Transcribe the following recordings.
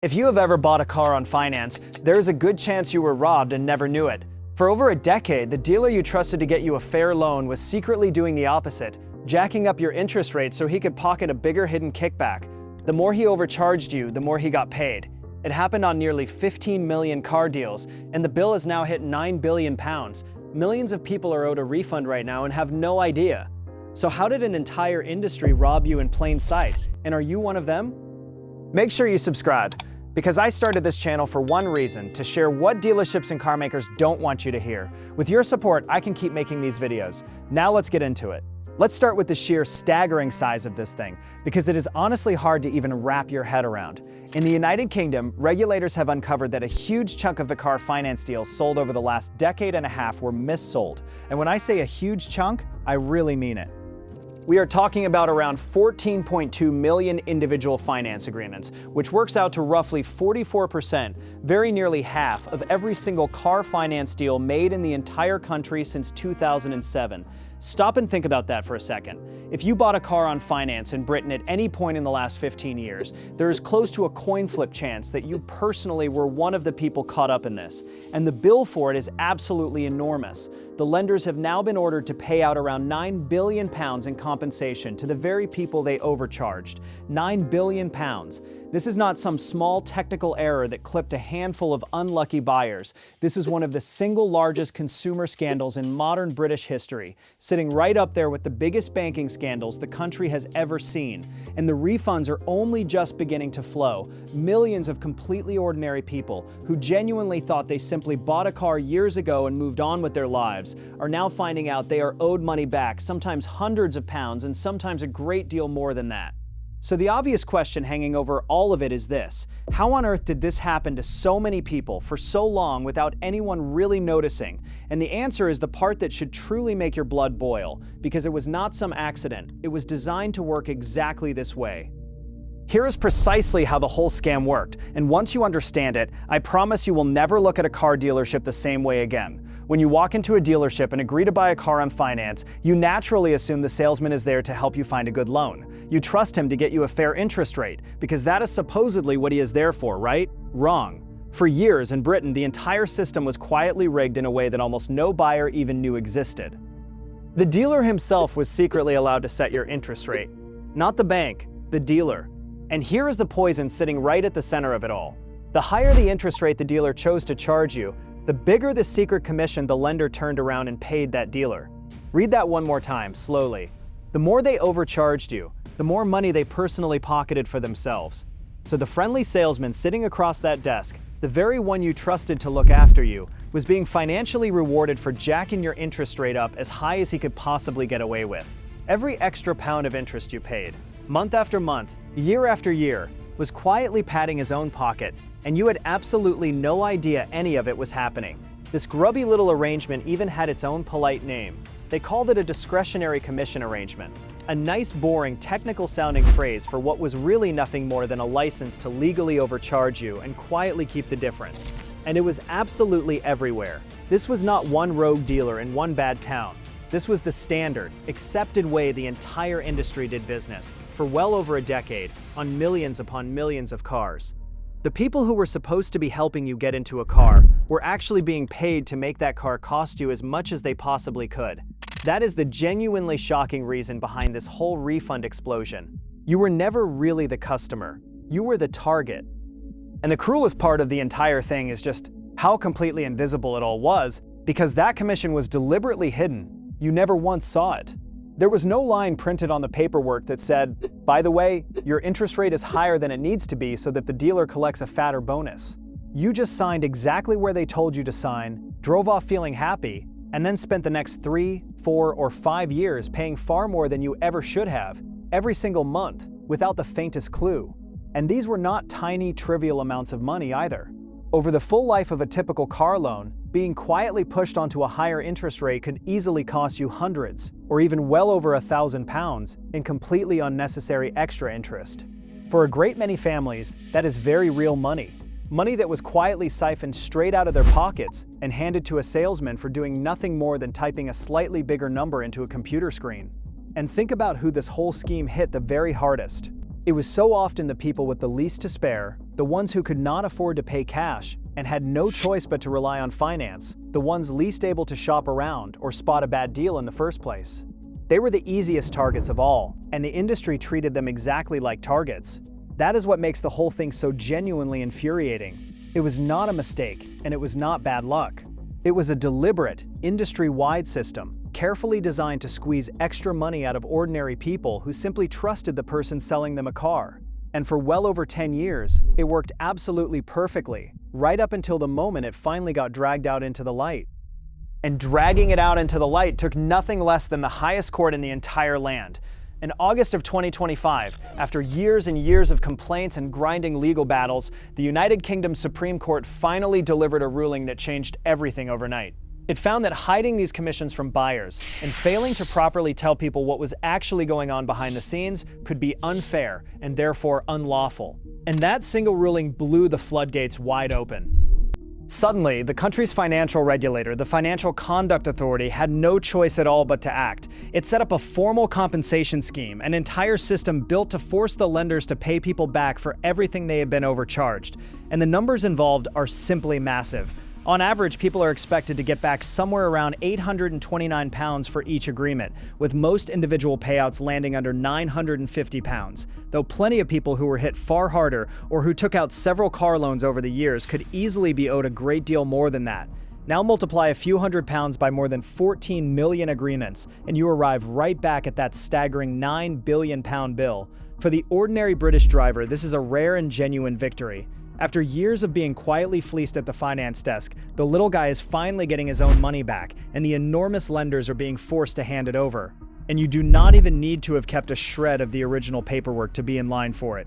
If you have ever bought a car on finance, there's a good chance you were robbed and never knew it. For over a decade, the dealer you trusted to get you a fair loan was secretly doing the opposite, jacking up your interest rate so he could pocket a bigger hidden kickback. The more he overcharged you, the more he got paid. It happened on nearly 15 million car deals, and the bill has now hit £9 billion. Millions of people are owed a refund right now and have no idea. So how did an entire industry rob you in plain sight? And are you one of them? Make sure you subscribe, because I started this channel for one reason: to share what dealerships and car makers don't want you to hear. With your support, I can keep making these videos. Now let's get into it. Let's start with the sheer staggering size of this thing, because it is honestly hard to even wrap your head around. In the United Kingdom, regulators have uncovered that a huge chunk of the car finance deals sold over the last decade and a half were missold. And when I say a huge chunk, I really mean it. We are talking about around 14.2 million individual finance agreements, which works out to roughly 44%, very nearly half of every single car finance deal made in the entire country since 2007. Stop and think about that for a second. If you bought a car on finance in Britain at any point in the last 15 years, there is close to a coin flip chance that you personally were one of the people caught up in this. And the bill for it is absolutely enormous. The lenders have now been ordered to pay out around £9 billion in compensation to the very people they overcharged. £9 billion. This is not some small technical error that clipped a handful of unlucky buyers. This is one of the single largest consumer scandals in modern British history, sitting right up there with the biggest banking scandals the country has ever seen. And the refunds are only just beginning to flow. Millions of completely ordinary people who genuinely thought they simply bought a car years ago and moved on with their lives are now finding out they are owed money back, sometimes hundreds of pounds and sometimes a great deal more than that. So the obvious question hanging over all of it is this: how on earth did this happen to so many people for so long without anyone really noticing? And the answer is the part that should truly make your blood boil, because it was not some accident. It was designed to work exactly this way. Here is precisely how the whole scam worked, and once you understand it, I promise you will never look at a car dealership the same way again. When you walk into a dealership and agree to buy a car on finance, you naturally assume the salesman is there to help you find a good loan. You trust him to get you a fair interest rate, because that is supposedly what he is there for, right? Wrong. For years in Britain, the entire system was quietly rigged in a way that almost no buyer even knew existed. The dealer himself was secretly allowed to set your interest rate. Not the bank, the dealer. And here is the poison sitting right at the center of it all. The higher the interest rate the dealer chose to charge you, the bigger the secret commission the lender turned around and paid that dealer. Read that one more time, slowly. The more they overcharged you, the more money they personally pocketed for themselves. So the friendly salesman sitting across that desk, the very one you trusted to look after you, was being financially rewarded for jacking your interest rate up as high as he could possibly get away with. Every extra pound of interest you paid, month after month, year after year, was quietly padding his own pocket, and you had absolutely no idea any of it was happening. This grubby little arrangement even had its own polite name. They called it a discretionary commission arrangement, a nice, boring, technical-sounding phrase for what was really nothing more than a license to legally overcharge you and quietly keep the difference. And it was absolutely everywhere. This was not one rogue dealer in one bad town. This was the standard, accepted way the entire industry did business for well over a decade, on millions upon millions of cars. The people who were supposed to be helping you get into a car were actually being paid to make that car cost you as much as they possibly could. That is the genuinely shocking reason behind this whole refund explosion. You were never really the customer. You were the target. And the cruelest part of the entire thing is just how completely invisible it all was, because that commission was deliberately hidden. You never once saw it. There was no line printed on the paperwork that said, by the way, your interest rate is higher than it needs to be so that the dealer collects a fatter bonus. You just signed exactly where they told you to sign, drove off feeling happy, and then spent the next 3, 4, or 5 years paying far more than you ever should have, every single month, without the faintest clue. And these were not tiny, trivial amounts of money either. Over the full life of a typical car loan, being quietly pushed onto a higher interest rate could easily cost you hundreds, or even well over £1,000 in completely unnecessary extra interest. For a great many families, that is very real money. Money that was quietly siphoned straight out of their pockets and handed to a salesman for doing nothing more than typing a slightly bigger number into a computer screen. And think about who this whole scheme hit the very hardest. It was so often the people with the least to spare, the ones who could not afford to pay cash and had no choice but to rely on finance, the ones least able to shop around or spot a bad deal in the first place. They were the easiest targets of all, and the industry treated them exactly like targets. That is what makes the whole thing so genuinely infuriating. It was not a mistake, and it was not bad luck. It was a deliberate, industry-wide system, carefully designed to squeeze extra money out of ordinary people who simply trusted the person selling them a car. And for well over 10 years, it worked absolutely perfectly, right up until the moment it finally got dragged out into the light. And dragging it out into the light took nothing less than the highest court in the entire land. In August of 2025, after years and years of complaints and grinding legal battles, the United Kingdom Supreme Court finally delivered a ruling that changed everything overnight. It found that hiding these commissions from buyers and failing to properly tell people what was actually going on behind the scenes could be unfair and therefore unlawful. And that single ruling blew the floodgates wide open. Suddenly, the country's financial regulator, the Financial Conduct Authority, had no choice at all but to act. It set up a formal compensation scheme, an entire system built to force the lenders to pay people back for everything they had been overcharged. And the numbers involved are simply massive. On average, people are expected to get back somewhere around £829 for each agreement, with most individual payouts landing under £950, though plenty of people who were hit far harder or who took out several car loans over the years could easily be owed a great deal more than that. Now multiply a few £100s by more than 14 million agreements, and you arrive right back at that staggering £9 billion bill. For the ordinary British driver, this is a rare and genuine victory. After years of being quietly fleeced at the finance desk, the little guy is finally getting his own money back, and the enormous lenders are being forced to hand it over. And you do not even need to have kept a shred of the original paperwork to be in line for it.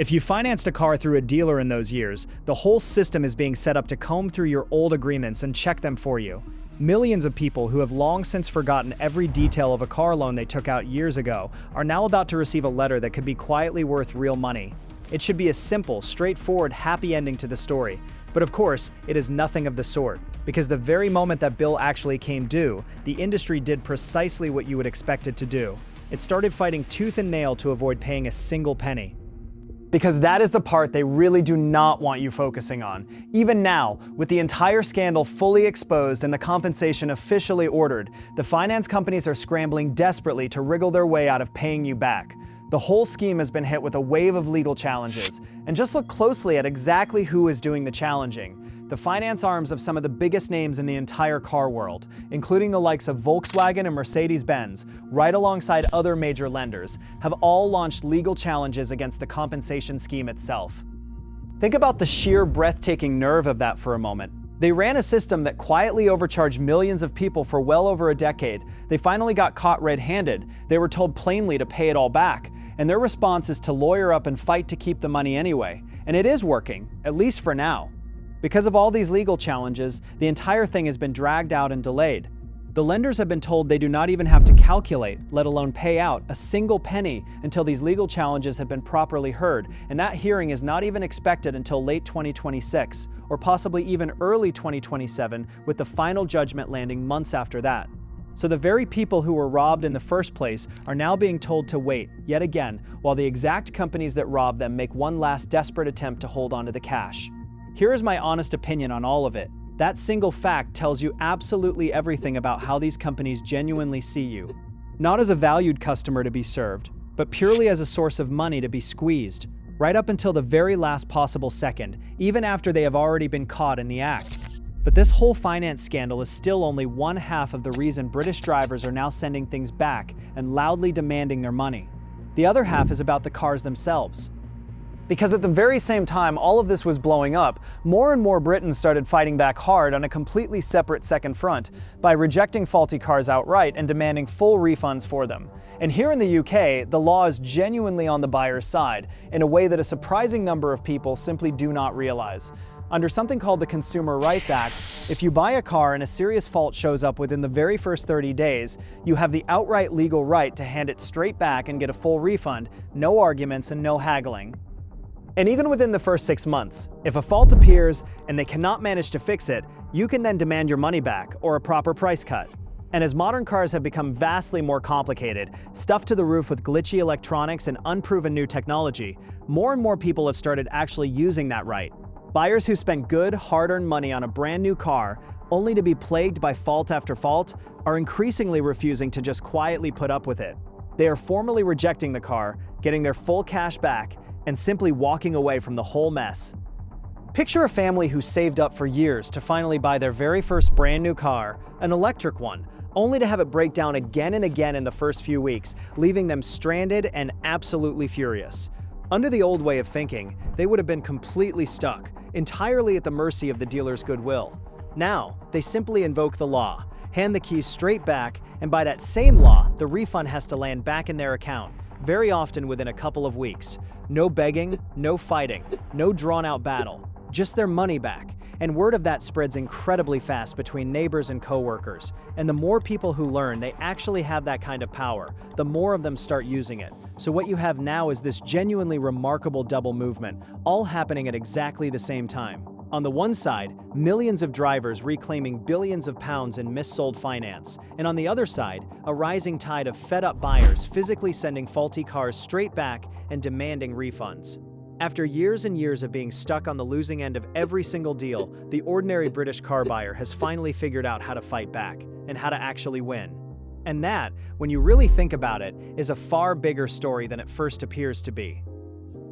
If you financed a car through a dealer in those years, the whole system is being set up to comb through your old agreements and check them for you. Millions of people who have long since forgotten every detail of a car loan they took out years ago are now about to receive a letter that could be quietly worth real money. It should be a simple, straightforward, happy ending to the story. But of course, it is nothing of the sort, because the very moment that bill actually came due, the industry did precisely what you would expect it to do. It started fighting tooth and nail to avoid paying a single penny. Because that is the part they really do not want you focusing on. Even now, with the entire scandal fully exposed and the compensation officially ordered, the finance companies are scrambling desperately to wriggle their way out of paying you back. The whole scheme has been hit with a wave of legal challenges, and just look closely at exactly who is doing the challenging. The finance arms of some of the biggest names in the entire car world, including the likes of Volkswagen and Mercedes-Benz, right alongside other major lenders, have all launched legal challenges against the compensation scheme itself. Think about the sheer breathtaking nerve of that for a moment. They ran a system that quietly overcharged millions of people for well over a decade. They finally got caught red-handed. They were told plainly to pay it all back. And their response is to lawyer up and fight to keep the money anyway. And it is working, at least for now. Because of all these legal challenges, the entire thing has been dragged out and delayed. The lenders have been told they do not even have to calculate, let alone pay out, a single penny until these legal challenges have been properly heard, and that hearing is not even expected until late 2026, or possibly even early 2027, with the final judgment landing months after that. So the very people who were robbed in the first place are now being told to wait, yet again, while the exact companies that robbed them make one last desperate attempt to hold onto the cash. Here is my honest opinion on all of it. That single fact tells you absolutely everything about how these companies genuinely see you. Not as a valued customer to be served, but purely as a source of money to be squeezed, right up until the very last possible second, even after they have already been caught in the act. But this whole finance scandal is still only one half of the reason British drivers are now sending things back and loudly demanding their money. The other half is about the cars themselves. Because at the very same time all of this was blowing up, more and more Britons started fighting back hard on a completely separate second front by rejecting faulty cars outright and demanding full refunds for them. And here in the UK, the law is genuinely on the buyer's side in a way that a surprising number of people simply do not realize. Under something called the Consumer Rights Act, if you buy a car and a serious fault shows up within the very first 30 days, you have the outright legal right to hand it straight back and get a full refund, no arguments and no haggling. And even within the first 6 months, if a fault appears and they cannot manage to fix it, you can then demand your money back or a proper price cut. And as modern cars have become vastly more complicated, stuffed to the roof with glitchy electronics and unproven new technology, more and more people have started actually using that right. Buyers who spent good, hard-earned money on a brand new car, only to be plagued by fault after fault, are increasingly refusing to just quietly put up with it. They are formally rejecting the car, getting their full cash back, and simply walking away from the whole mess. Picture a family who saved up for years to finally buy their very first brand new car, an electric one, only to have it break down again and again in the first few weeks, leaving them stranded and absolutely furious. Under the old way of thinking, they would have been completely stuck, entirely at the mercy of the dealer's goodwill. Now, they simply invoke the law, hand the keys straight back, and by that same law, the refund has to land back in their account, very often within a couple of weeks. No begging, no fighting, no drawn-out battle, just their money back. And word of that spreads incredibly fast between neighbors and coworkers. And the more people who learn they actually have that kind of power, the more of them start using it. So what you have now is this genuinely remarkable double movement, all happening at exactly the same time. On the one side, millions of drivers reclaiming billions of pounds in missold finance. And on the other side, a rising tide of fed-up buyers physically sending faulty cars straight back and demanding refunds. After years and years of being stuck on the losing end of every single deal, the ordinary British car buyer has finally figured out how to fight back and how to actually win. And that, when you really think about it, is a far bigger story than it first appears to be.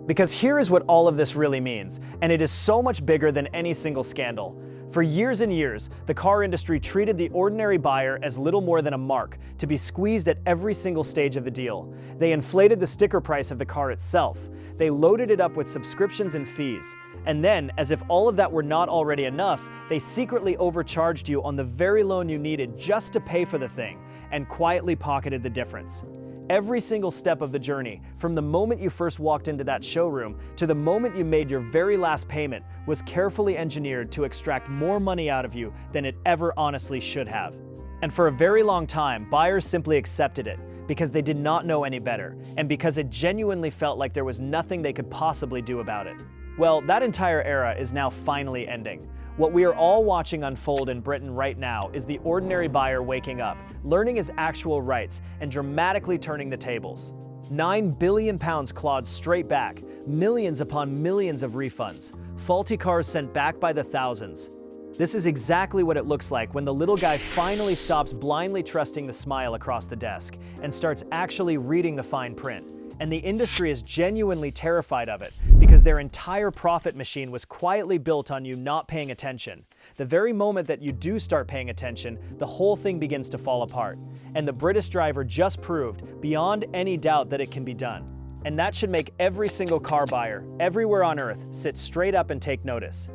Because here is what all of this really means, and it is so much bigger than any single scandal. For years and years, the car industry treated the ordinary buyer as little more than a mark, to be squeezed at every single stage of the deal. They inflated the sticker price of the car itself. They loaded it up with subscriptions and fees. And then, as if all of that were not already enough, they secretly overcharged you on the very loan you needed just to pay for the thing, and quietly pocketed the difference. Every single step of the journey, from the moment you first walked into that showroom to the moment you made your very last payment, was carefully engineered to extract more money out of you than it ever honestly should have. And for a very long time, buyers simply accepted it because they did not know any better, and because it genuinely felt like there was nothing they could possibly do about it. Well, that entire era is now finally ending. What we are all watching unfold in Britain right now is the ordinary buyer waking up, learning his actual rights, and dramatically turning the tables. £9 billion clawed straight back, millions upon millions of refunds, faulty cars sent back by the thousands. This is exactly what it looks like when the little guy finally stops blindly trusting the smile across the desk and starts actually reading the fine print. And the industry is genuinely terrified of it because their entire profit machine was quietly built on you not paying attention. The very moment that you do start paying attention, the whole thing begins to fall apart. And the British driver just proved, beyond any doubt, that it can be done. And that should make every single car buyer, everywhere on earth, sit straight up and take notice.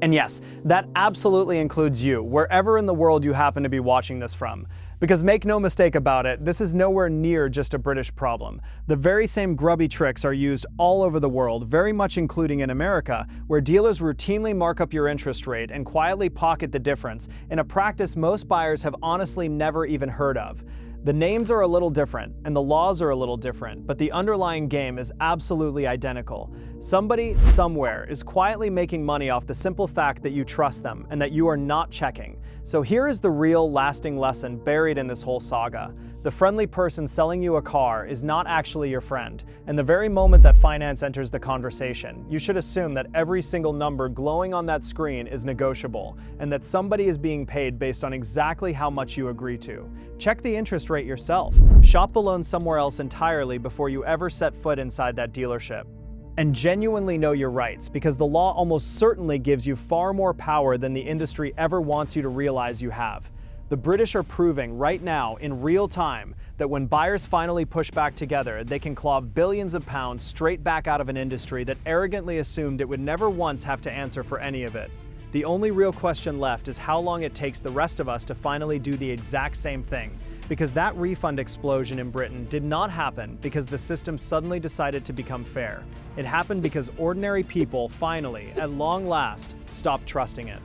And yes, that absolutely includes you, wherever in the world you happen to be watching this from. Because make no mistake about it, this is nowhere near just a British problem. The very same grubby tricks are used all over the world, very much including in America, where dealers routinely mark up your interest rate and quietly pocket the difference, in a practice most buyers have honestly never even heard of. The names are a little different, and the laws are a little different, but the underlying game is absolutely identical. Somebody, somewhere, is quietly making money off the simple fact that you trust them and that you are not checking. So here is the real, lasting lesson buried in this whole saga. The friendly person selling you a car is not actually your friend, and the very moment that finance enters the conversation, you should assume that every single number glowing on that screen is negotiable, and that somebody is being paid based on exactly how much you agree to. Check the interest rate yourself. Shop the loan somewhere else entirely before you ever set foot inside that dealership. And genuinely know your rights, because the law almost certainly gives you far more power than the industry ever wants you to realize you have. The British are proving right now, in real time, that when buyers finally push back together, they can claw billions of pounds straight back out of an industry that arrogantly assumed it would never once have to answer for any of it. The only real question left is how long it takes the rest of us to finally do the exact same thing. Because that refund explosion in Britain did not happen because the system suddenly decided to become fair. It happened because ordinary people finally, at long last, stopped trusting it.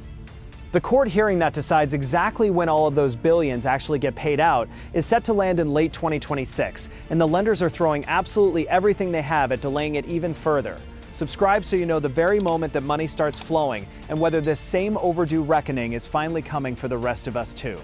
The court hearing that decides exactly when all of those billions actually get paid out is set to land in late 2026, and the lenders are throwing absolutely everything they have at delaying it even further. Subscribe so you know the very moment that money starts flowing and whether this same overdue reckoning is finally coming for the rest of us too.